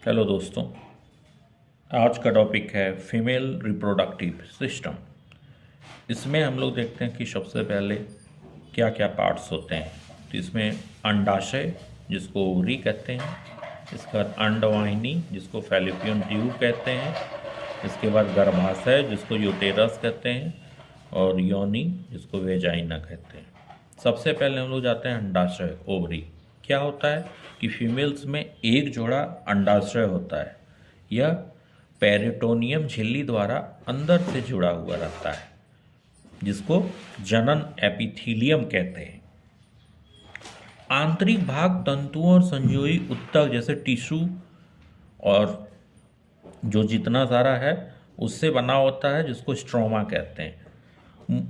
Hello दोस्तों। आज का टॉपिक है फीमेल रिप्रोडक्टिव सिस्टम। इसमें हम लोग देखते हैं कि सबसे पहले क्या क्या पार्ट्स होते हैं। तो इसमें अंडाशय जिसको ओवरी कहते हैं, इसके बाद अंडवाहिनी जिसको फैलोपियन ट्यूब कहते हैं, इसके बाद गर्भाशय जिसको यूटेरस कहते हैं, और योनि जिसको वेजाइना कहते हैं। सबसे पहले हम लोग जाते हैं अंडाशय, ओवरी। क्या होता है कि फीमेल्स में एक जोड़ा अंडाशय होता है। यह पेरिटोनियम झिल्ली द्वारा अंदर से जुड़ा हुआ रहता है, जिसको जनन एपिथीलियम कहते हैं। आंतरिक भाग तंतुओं और संयोजी ऊतक जैसे टिश्यू और जो जितना सारा है उससे बना होता है, जिसको स्ट्रोमा कहते हैं।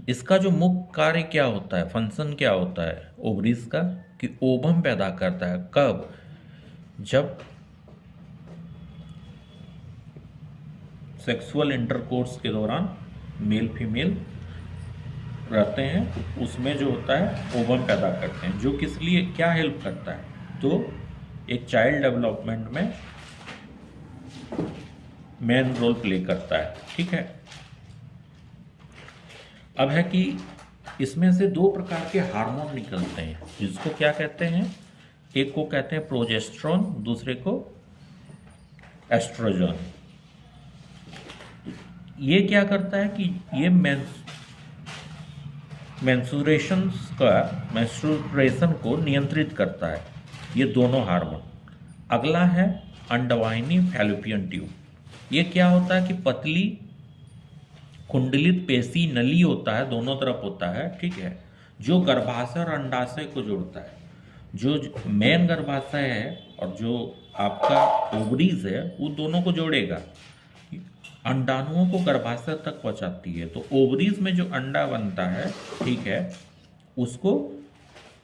इसका जो मुख्य कार्य क्या होता है, फंक्शन क्या होता है ओवरीज का, कि ओवम पैदा करता है। कब? जब सेक्सुअल इंटरकोर्स के दौरान मेल फीमेल रहते हैं, उसमें जो होता है ओवम पैदा करते हैं, जो किस लिए क्या हेल्प करता है, तो एक चाइल्ड डेवलपमेंट में मेन रोल प्ले करता है। ठीक है। अब है कि इसमें से दो प्रकार के हार्मोन निकलते हैं, जिसको क्या कहते हैं, एक को कहते हैं प्रोजेस्टेरोन, दूसरे को एस्ट्रोजन। ये क्या करता है कि ये मेंस्ट्रुएशन को नियंत्रित करता है, ये दोनों हार्मोन। अगला है अंडवाहिनी फैलोपियन ट्यूब। ये क्या होता है कि पतली कुंडलित पेशी नली होता है, दोनों तरफ होता है। ठीक है। जो गर्भाशय और अंडाशय को जोड़ता है। जो मेन गर्भाशय है और जो आपका ओवरीज है, वो दोनों को जोड़ेगा, अंडाणुओं को गर्भाशय तक पहुंचाती है। तो ओवरीज में जो अंडा बनता है, ठीक है, उसको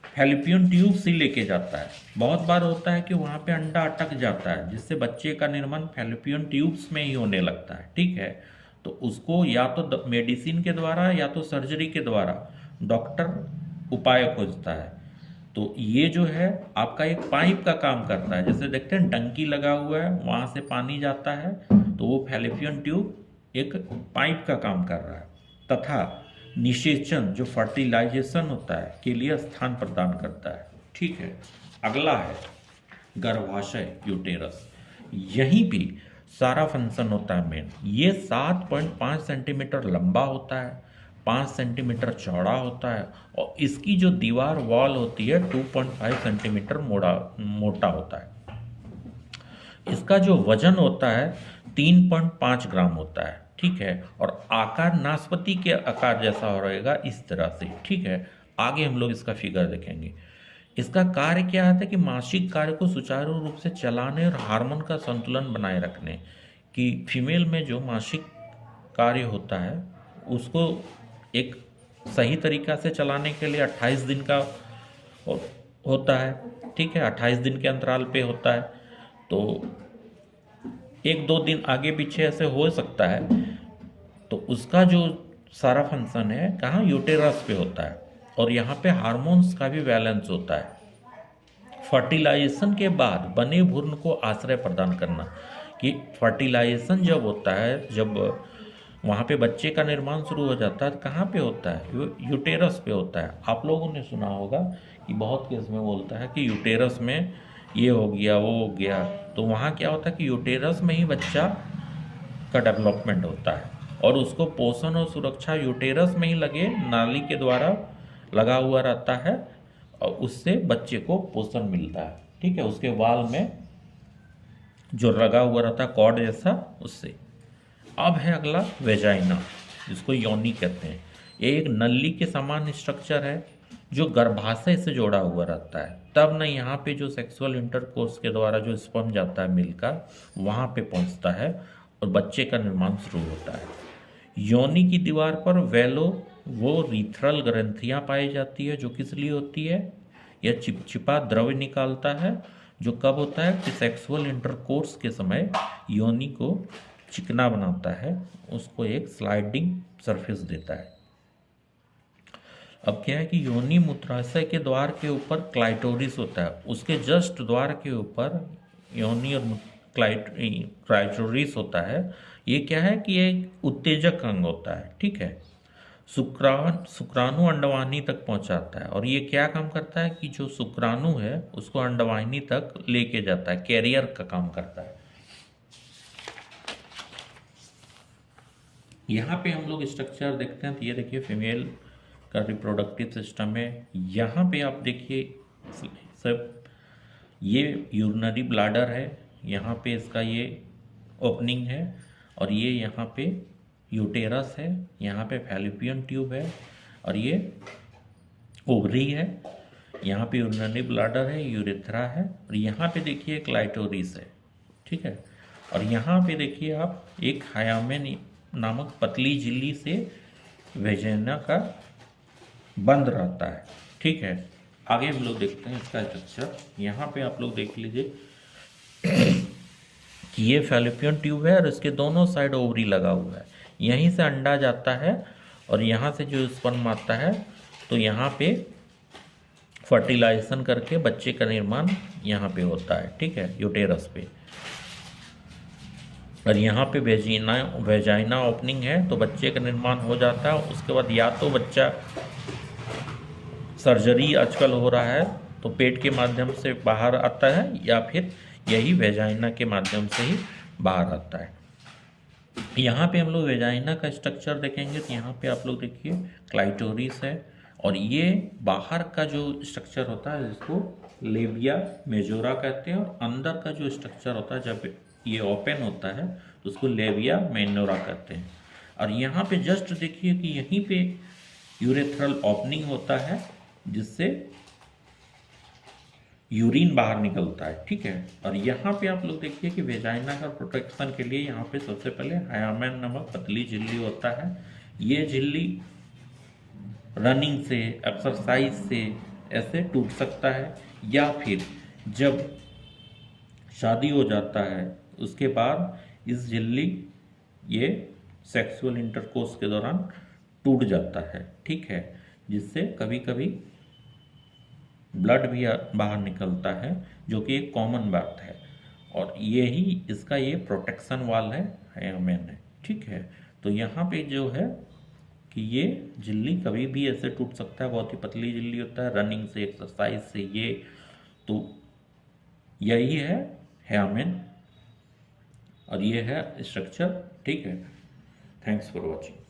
फैलोपियन ट्यूब से लेके जाता है। बहुत बार होता है कि वहाँ पे अंडा अटक जाता है, जिससे बच्चे का निर्माण फैलोपियन ट्यूब्स में ही होने लगता है। ठीक है। तो उसको या तो मेडिसिन के द्वारा या तो सर्जरी के द्वारा डॉक्टर उपाय खोजता है। तो ये जो है आपका एक पाइप का काम करता है। जैसे देखते हैं टंकी लगा हुआ है, वहाँ से पानी जाता है, तो वो फैलोपियन ट्यूब एक पाइप का काम कर रहा है। तथा निषेचन जो फर्टिलाइजेशन होता है के लिए स्थान प्रदान करता है। ठीक है। अगला है गर्भाशय, यूटेरस। यहीं भी सारा फंक्शन होता है मेन। ये 7.5 सेंटीमीटर लंबा होता है, 5 सेंटीमीटर चौड़ा होता है, और इसकी जो दीवार वॉल होती है 2.5 सेंटीमीटर मोटा होता है। इसका जो वजन होता है 3.5 ग्राम होता है। ठीक है। और आकार नाशपाती के आकार जैसा हो रहेगा, इस तरह से। ठीक है। आगे हम लोग इसका फिगर देखेंगे। इसका कार्य क्या है कि मासिक कार्य को सुचारू रूप से चलाने और हार्मोन का संतुलन बनाए रखने। कि फीमेल में जो मासिक कार्य होता है उसको एक सही तरीका से चलाने के लिए 28 दिन का होता है। ठीक है। 28 दिन के अंतराल पे होता है। तो 1-2 दिन आगे पीछे ऐसे हो सकता है। तो उसका जो सारा फंक्शन है कहाँ, यूटेरस पे होता है, और यहाँ पे हार्मोन्स का भी बैलेंस होता है। फर्टिलाइजेशन के बाद बने भ्रूण को आश्रय प्रदान करना। कि फर्टिलाइजेशन जब होता है, जब वहाँ पे बच्चे का निर्माण शुरू हो जाता है, तो कहाँ पे होता है, यूटेरस पे होता है। आप लोगों ने सुना होगा कि बहुत केस में बोलता है कि यूटेरस में ये हो गया, वो हो गया। तो वहाँ क्या होता है कि यूटेरस में ही बच्चा का डेवलपमेंट होता है, और उसको पोषण और सुरक्षा यूटेरस में ही लगे नाली के द्वारा लगा हुआ रहता है, और उससे बच्चे को पोषण मिलता है। ठीक है। उसके वाल में जो लगा हुआ रहता है कॉर्ड जैसा, उससे। अब है अगला वेजाइना, जिसको योनि कहते हैं। ये एक नली के समान स्ट्रक्चर है जो गर्भाशय से जोड़ा हुआ रहता है। तब न यहाँ पे जो सेक्सुअल इंटरकोर्स के द्वारा जो स्पर्म जाता है मिल का, वहाँ पे पहुँचता है और बच्चे का निर्माण शुरू होता है। योनि की दीवार पर वो रीथ्रल ग्रंथियाँ पाई जाती है, जो किस लिए होती है, यह चिपचिपा द्रव्य निकालता है, जो कब होता है कि सेक्सुअल इंटरकोर्स के समय योनि को चिकना बनाता है, उसको एक स्लाइडिंग सरफेस देता है। अब क्या है कि योनि मूत्राशय के द्वार के ऊपर क्लाइटोरिस होता है, उसके जस्ट द्वार के ऊपर योनि और क्लाइटोरिस होता है, ये क्या है कि ये एक उत्तेजक अंग होता है, ठीक है। शुक्राणु अंडवाहिनी तक पहुंचाता है, और ये क्या काम करता है कि जो शुक्राणु है उसको अंडवाहिनी तक लेके जाता है, कैरियर का काम करता है। यहाँ पे हम लोग स्ट्रक्चर देखते हैं, तो ये देखिए फीमेल का रिप्रोडक्टिव सिस्टम है। यहाँ पे आप देखिए सब, ये यूरिनरी ब्लाडर है, यहाँ पे इसका ये ओपनिंग है, और ये यहाँ पे यूटेरस है, यहाँ पे फैलोपियन ट्यूब है, और ये ओवरी है, यहाँ पे यूरिनरी ब्लाडर है, यूरेथ्रा है, और यहाँ पे देखिए क्लाइटोरिस है, ठीक है। और यहाँ पे देखिए आप एक हायामेन नामक पतली झिल्ली से वेजिना का बंद रहता है, ठीक है। आगे हम लोग देखते हैं इसका स्ट्रक्चर। यहाँ पे आप लोग देख लीजिए कि ये फैलोपियन ट्यूब है और इसके दोनों साइड ओवरी लगा हुआ है, यहीं से अंडा जाता है, और यहाँ से जो स्पर्म आता है तो यहाँ पे फर्टिलाइजेशन करके बच्चे का निर्माण यहाँ पे होता है, ठीक है, यूटेरस पे। और यहाँ पे वेजाइना ओपनिंग है, तो बच्चे का निर्माण हो जाता है। उसके बाद या तो बच्चा, सर्जरी आजकल हो रहा है तो पेट के माध्यम से बाहर आता है, या फिर यही वेजाइना के माध्यम से ही बाहर आता है। यहाँ पे हम लोग वेजाइना का स्ट्रक्चर देखेंगे, तो यहाँ पे आप लोग देखिए क्लाइटोरिस है, और ये बाहर का जो स्ट्रक्चर होता है जिसको लेबिया मेजोरा कहते हैं, और अंदर का जो स्ट्रक्चर होता है जब ये ओपन होता है तो उसको लेबिया माइनोरा कहते हैं। और यहाँ पे जस्ट देखिए कि यहीं पे यूरेथ्रल ओपनिंग होता है जिससे यूरिन बाहर निकलता है, ठीक है। और यहाँ पे आप लोग देखिए कि वेजाइना का प्रोटेक्शन के लिए यहाँ पे सबसे पहले हायामेन नामक पतली झिल्ली होता है। ये झिल्ली रनिंग से, एक्सरसाइज से ऐसे टूट सकता है, या फिर जब शादी हो जाता है उसके बाद इस झिल्ली ये सेक्सुअल इंटरकोर्स के दौरान टूट जाता है, ठीक है, जिससे कभी कभी ब्लड भी बाहर निकलता है, जो कि एक कॉमन बात है। और यही इसका ये प्रोटेक्शन वाल है, हायामेन है, ठीक है। तो यहाँ पे जो है कि ये झिल्ली कभी भी ऐसे टूट सकता है, बहुत ही पतली झिल्ली होता है, रनिंग से, एक्सरसाइज से, ये तो यही है हायामेन, और ये है स्ट्रक्चर, ठीक है। Thanks for watching.